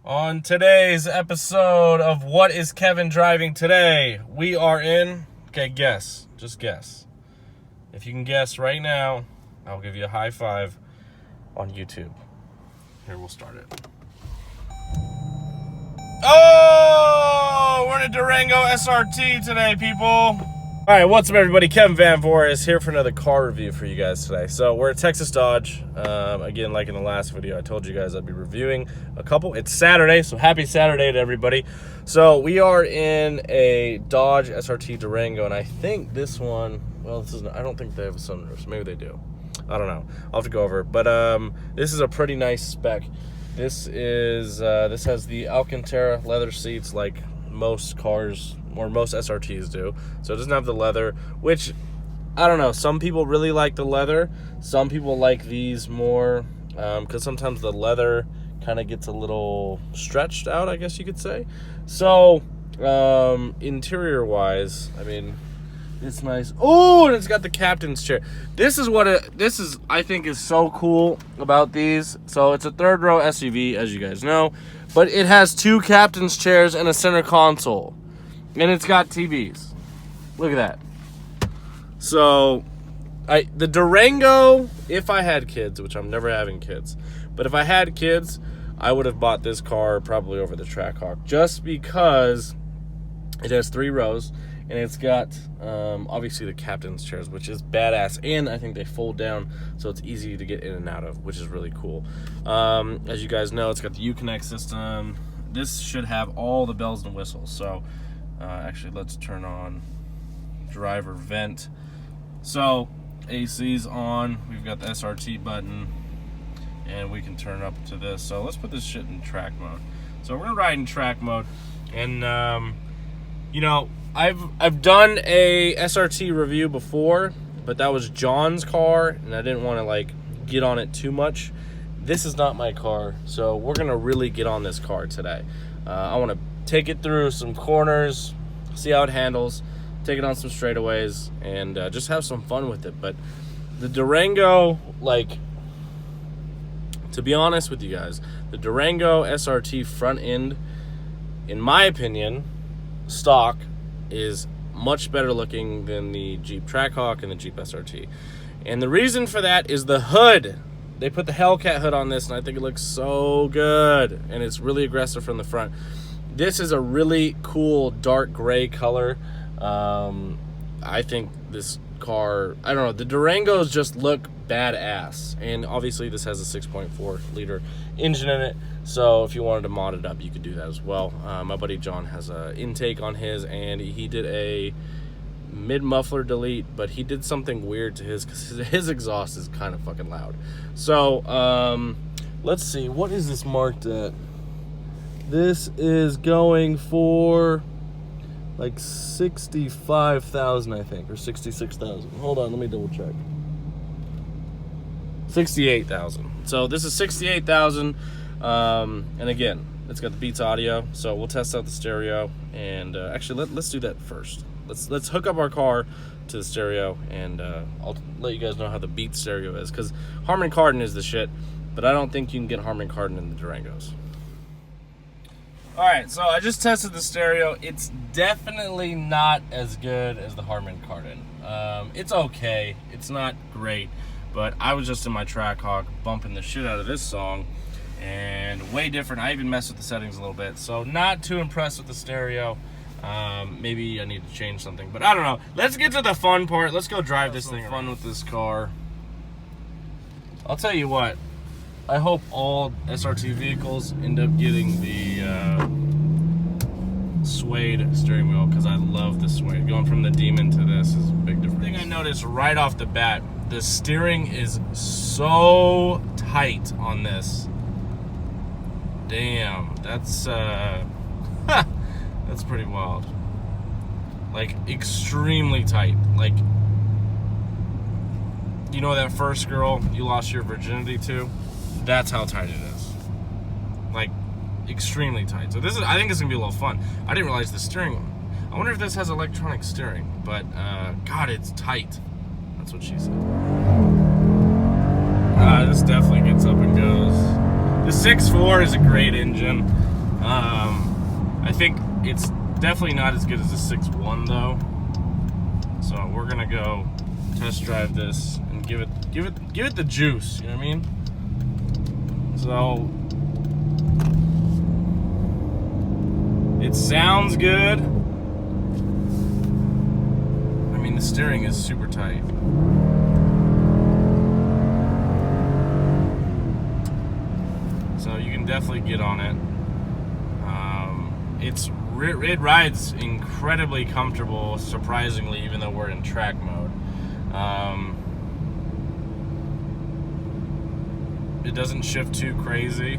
On today's episode of What is Kevin Driving Today, we are in, guess. Just guess. If you can guess right now, I'll give you a high five on YouTube. Here, we'll start it. Oh, we're in a Durango SRT today, people. All right, what's up, everybody? Kevin Van Voris here for another car review for you guys today. So we're at Texas Dodge. Again, like in the last video, I told you guys I'd be reviewing a couple. It's Saturday, so happy Saturday to everybody. So we are in a Dodge SRT Durango, and I think this one, well, this is, I don't think they have a sunroof, so maybe they do. I don't know. I'll have to go over. But this is a pretty nice spec. This is this has the Alcantara leather seats like most cars or most SRTs do. So it doesn't have the leather, which I don't know. Some people really like the leather. Some people like these more because sometimes the leather kind of gets a little stretched out, I guess you could say. So interior wise, I mean, it's nice. Oh, and it's got the captain's chair. This is I think is so cool about these. So it's a third row SUV, as you guys know, but it has two captain's chairs and a center console, and it's got TVs. Look at that. So the Durango, if I had kids, which I'm never having kids, but if I had kids, I would have bought this car probably over the Trackhawk, just because it has 3 rows. And it's got, obviously, the captain's chairs, which is badass. And I think they fold down, so it's easy to get in and out of, which is really cool. As you guys know, it's got the Uconnect system. This should have all the bells and whistles. So, actually, let's turn on driver vent. So, AC's on. We've got the SRT button. And we can turn up to this. So, let's put this shit in track mode. So, we're going to ride in track mode. And, you know, I've done a SRT review before, but that was John's car, and I didn't want to like get on it too much. This is not my car, so we're gonna really get on this car today. I want to take it through some corners, see how it handles, take it on some straightaways, and just have some fun with it. But the Durango, like, to be honest with you guys, the Durango SRT front end, in my opinion, stock, is much better looking than the Jeep Trackhawk and the Jeep SRT. And the reason for that is the hood. They put the Hellcat hood on this, and I think it looks so good. And it's really aggressive from the front. This is a really cool dark gray color. I think this car, I don't know, the Durangos just look badass. And obviously this has a 6.4 liter engine in it, so if you wanted to mod it up, you could do that as well. My buddy John has an intake on his, and he did a mid-muffler delete, but he did something weird to his because his exhaust is kind of fucking loud. So let's see, what is this marked at? This is going for like 65,000, I think, or 66,000. Hold on, let me double check. 68,000. So this is 68,000. And again, it's got the Beats audio, so we'll test out the stereo. And actually, let's do that first. Let's hook up our car to the stereo, and I'll let you guys know how the Beats stereo is, because Harman Kardon is the shit, but I don't think you can get Harman Kardon in the Durangos. Alright, so I just tested the stereo. It's definitely not as good as the Harman Kardon. It's okay. It's not great. But I was just in my Trackhawk bumping the shit out of this song. And way different. I even messed with the settings a little bit. So not too impressed with the stereo. Maybe I need to change something. But I don't know. Let's get to the fun part. Let's go drive this thing around. Fun with this car. I'll tell you what. I hope all SRT vehicles end up getting the suede steering wheel, because I love the suede. Going from the Demon to this is a big difference. The thing I noticed right off the bat, the steering is so tight on this. Damn, that's that's pretty wild. Like, extremely tight. Like, you know that first girl you lost your virginity to? That's how tight it is. Like, extremely tight. So I think it's gonna be a little fun. I didn't realize the steering. I wonder if this has electronic steering, but God, it's tight. That's what she said. This definitely gets up and goes. The 6.4 is a great engine. I think it's definitely not as good as the 6.1 though. So we're gonna go test drive this and give it the juice. You know what I mean? So it sounds good. I mean, the steering is super tight. So you can definitely get on it. It rides incredibly comfortable, surprisingly, even though we're in track mode. It doesn't shift too crazy,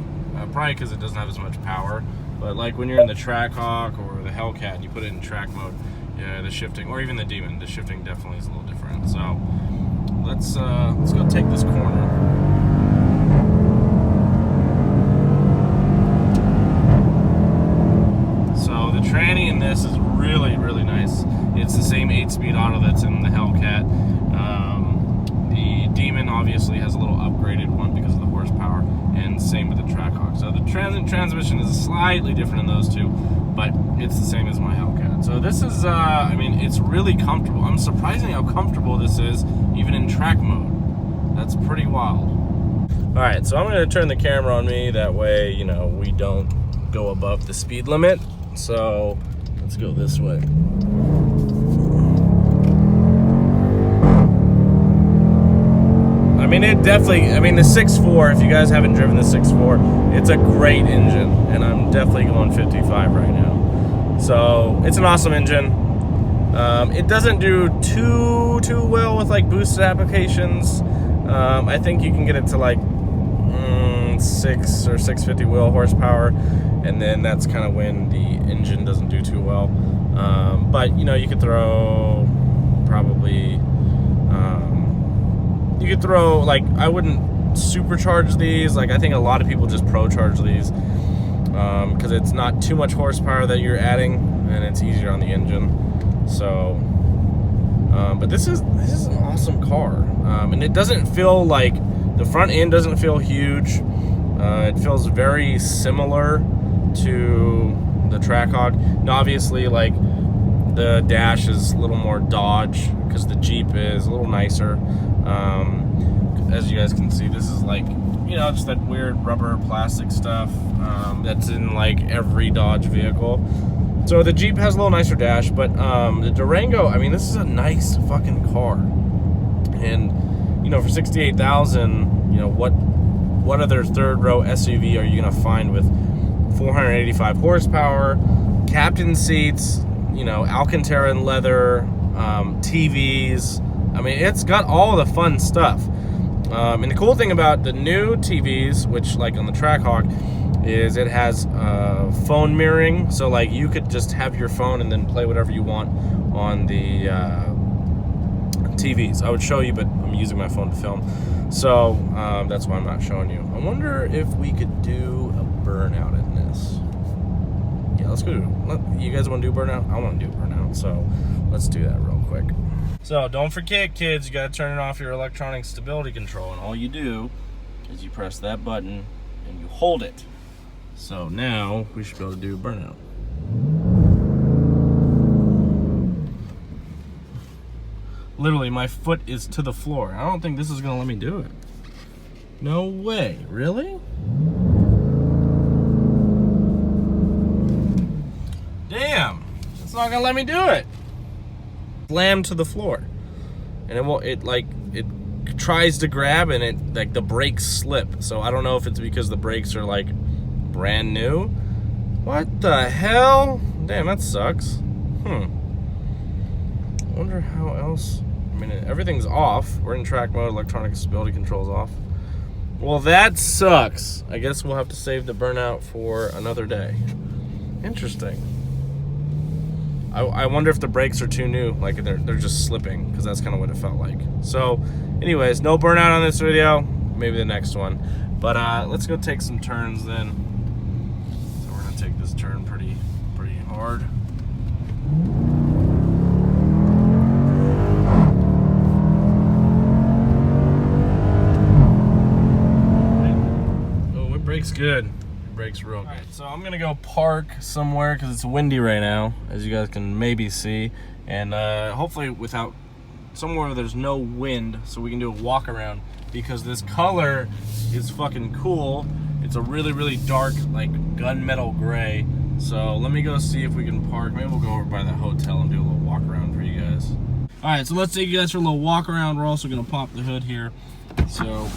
probably because it doesn't have as much power. But like when you're in the Trackhawk or the Hellcat and you put it in track mode, yeah, the shifting, or even the Demon, the shifting definitely is a little different. So let's go take this corner. So the tranny in this is really, really nice. It's the same 8-speed auto that's in the Hellcat. The Demon obviously has a little upgraded one because of the horsepower, and same with the Trackhawk. So the transmission is slightly different in those two, but it's the same as my Hellcat. So this is, I mean, it's really comfortable. I'm surprised how comfortable this is, even in track mode. That's pretty wild. All right, so I'm gonna turn the camera on me. That way, you know, we don't go above the speed limit. So let's go this way. I mean, it definitely, I mean, the 6.4, if you guys haven't driven the 6.4, it's a great engine, and I'm definitely going 55 right now. So it's an awesome engine. It doesn't do too well with like boosted applications. I think you can get it to like 6 or 650 wheel horsepower, and then that's kind of when the engine doesn't do too well. But you know, you could throw probably you could throw, like, I wouldn't supercharge these. Like, I think a lot of people just pro charge these because it's not too much horsepower that you're adding, and it's easier on the engine. So but this is an awesome car, and it doesn't feel like, the front end doesn't feel huge. It feels very similar to the Trackhawk. Now obviously, like, the dash is a little more Dodge because the Jeep is a little nicer. As you guys can see, this is like, you know, just that weird rubber plastic stuff that's in like every Dodge vehicle. So the Jeep has a little nicer dash, but the Durango, I mean, this is a nice fucking car. And, you know, for $68,000, you know, what other third row SUV are you gonna find with 485 horsepower, captain seats, you know, Alcantara and leather, TVs? I mean, it's got all the fun stuff. And the cool thing about the new TVs, which like on the Trackhawk, is it has phone mirroring. So like you could just have your phone and then play whatever you want on the TVs. I would show you, but I'm using my phone to film. So that's why I'm not showing you. I wonder if we could do a Burnout in this. Yeah, let's go. You guys want to do Burnout? I want to do Burnout. So let's do that real quick. So don't forget, kids, you got to turn off your electronic stability control, and all you do is you press that button and you hold it. So now we should be able to do Burnout. Literally, my foot is to the floor. I don't think this is gonna let me do it. No way, really? Damn, it's not gonna let me do it. Slam to the floor, and it won't. It tries to grab, and it, like, the brakes slip. So I don't know if it's because the brakes are like brand new. What the hell? Damn, that sucks. I wonder how else. I mean, everything's off. We're in track mode. Electronic stability control's off. Well, that sucks. I guess we'll have to save the Burnout for another day. Interesting. I wonder if the brakes are too new, like they're just slipping, because that's kind of what it felt like. So anyways, no Burnout on this video, maybe the next one. But let's go take some turns then. So we're gonna take this turn pretty hard. Oh, my brakes brakes good. Brakes real good. All right, so I'm gonna go park somewhere because it's windy right now, as you guys can maybe see, and hopefully without somewhere where there's no wind, so we can do a walk around because this color is fucking cool. It's a really, really dark, like gunmetal gray. So let me go see if we can park. Maybe we'll go over by the hotel and do a little walk around for you guys. All right, so let's take you guys for a little walk around. We're also gonna pop the hood here. So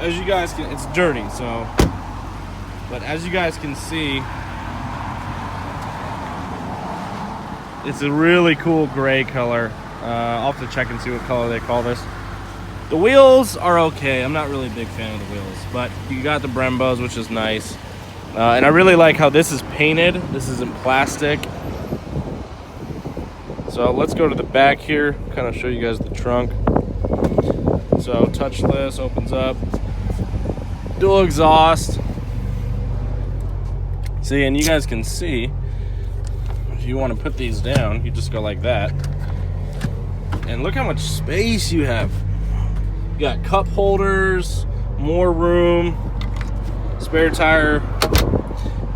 as you guys can, it's dirty, so, but as you guys can see, it's a really cool gray color. I'll have to check and see what color they call this. The wheels are okay. I'm not really a big fan of the wheels, but you got the Brembos, which is nice. And I really like how this is painted. This isn't plastic. So let's go to the back here, kind of show you guys the trunk. So touchless, opens up. Dual exhaust. See, and you guys can see, if you want to put these down, you just go like that. And look how much space you have. You got cup holders, more room, spare tire,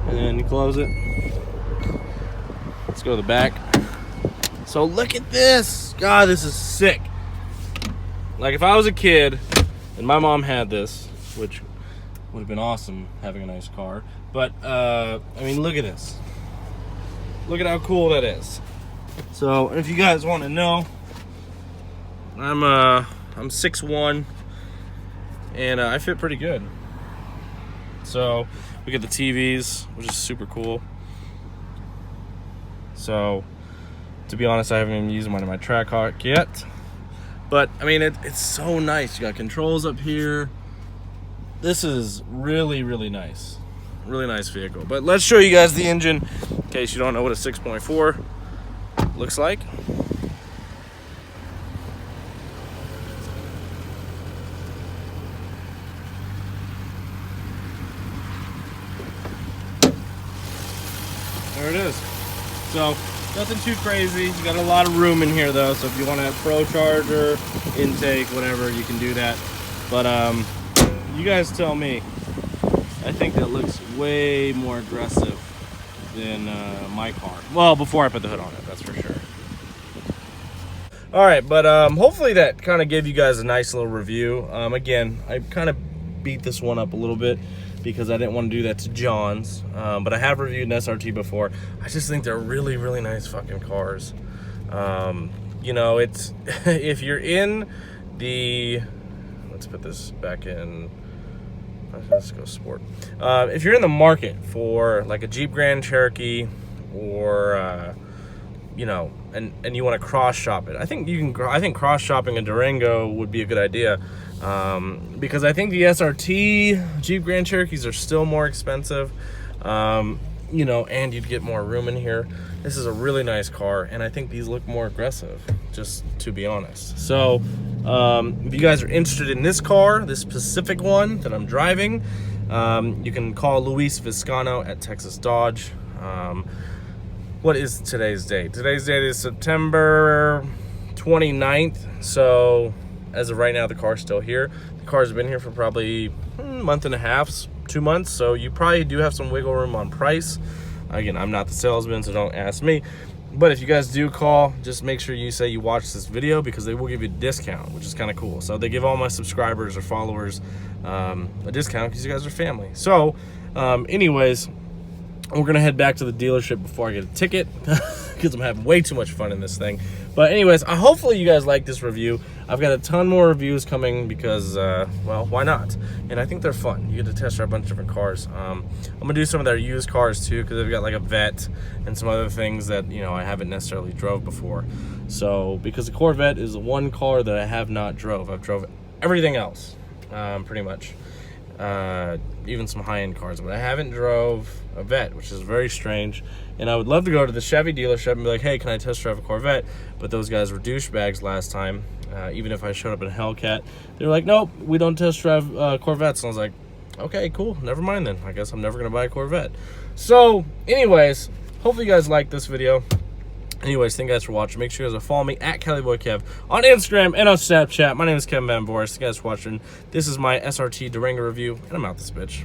and then you close it. Let's go to the back. So look at this. God, this is sick. Like if I was a kid and my mom had this, which would have been awesome having a nice car, but I mean, look at this. Look at how cool that is. So if you guys want to know, I'm 6'1", and I fit pretty good. So we get the TVs, which is super cool. So to be honest, I haven't even used mine in my track hawk yet. But I mean, it's so nice. You got controls up here. This is really, really nice. Really nice vehicle. But let's show you guys the engine in case you don't know what a 6.4 looks like. There it is. So nothing too crazy. You got a lot of room in here though, so if you want to have Pro Charger, intake, whatever, you can do that. But you guys tell me. I think that looks way more aggressive than my car. Well, before I put the hood on it, that's for sure. All right, but hopefully that kind of gave you guys a nice little review. Again, I kind of beat this one up a little bit because I didn't want to do that to John's, but I have reviewed an SRT before. I just think they're really, really nice fucking cars. You know, it's if you're in the, let's put this back in, let's go sport. If you're in the market for like a Jeep Grand Cherokee or you know, and you want to cross shop it, I think you can. I think cross shopping a Durango would be a good idea, because I think the SRT Jeep Grand Cherokees are still more expensive. You know, and you'd get more room in here. This is a really nice car, and I think these look more aggressive, just to be honest. So if you guys are interested in this car, this specific one that I'm driving, you can call Luis Viscano at Texas Dodge. What is today's date? Today's date is September 29th. So as of right now, the car's still here. The car's been here for probably a month and a half, 2 months. So you probably do have some wiggle room on price. Again, I'm not the salesman, so don't ask me. But if you guys do call, just make sure you say you watched this video because they will give you a discount, which is kind of cool. So they give all my subscribers or followers a discount because you guys are family. So anyways, we're gonna head back to the dealership before I get a ticket because I'm having way too much fun in this thing. But anyways, hopefully you guys like this review. I've got a ton more reviews coming because, well, why not? And I think they're fun. You get to test drive a bunch of different cars. I'm gonna do some of their used cars too because they've got like a Vet and some other things that, you know, I haven't necessarily drove before. So because the Corvette is the one car that I have not drove. I've drove everything else, pretty much. Even some high-end cars, but I haven't drove a Vet, which is very strange. And I would love to go to the Chevy dealership and be like, hey, can I test drive a Corvette? But those guys were douchebags last time. Even if I showed up in a Hellcat, they were like, nope, we don't test drive Corvettes. And I was like, okay, cool, never mind then. I guess I'm never gonna buy a Corvette. So anyways, hopefully you guys like this video. Anyways, thank you guys for watching. Make sure you guys are following me at KellyBoyKev on Instagram and on Snapchat. My name is Kevin Van Voris. Thank you guys for watching. This is my SRT Durango review, and I'm out this bitch.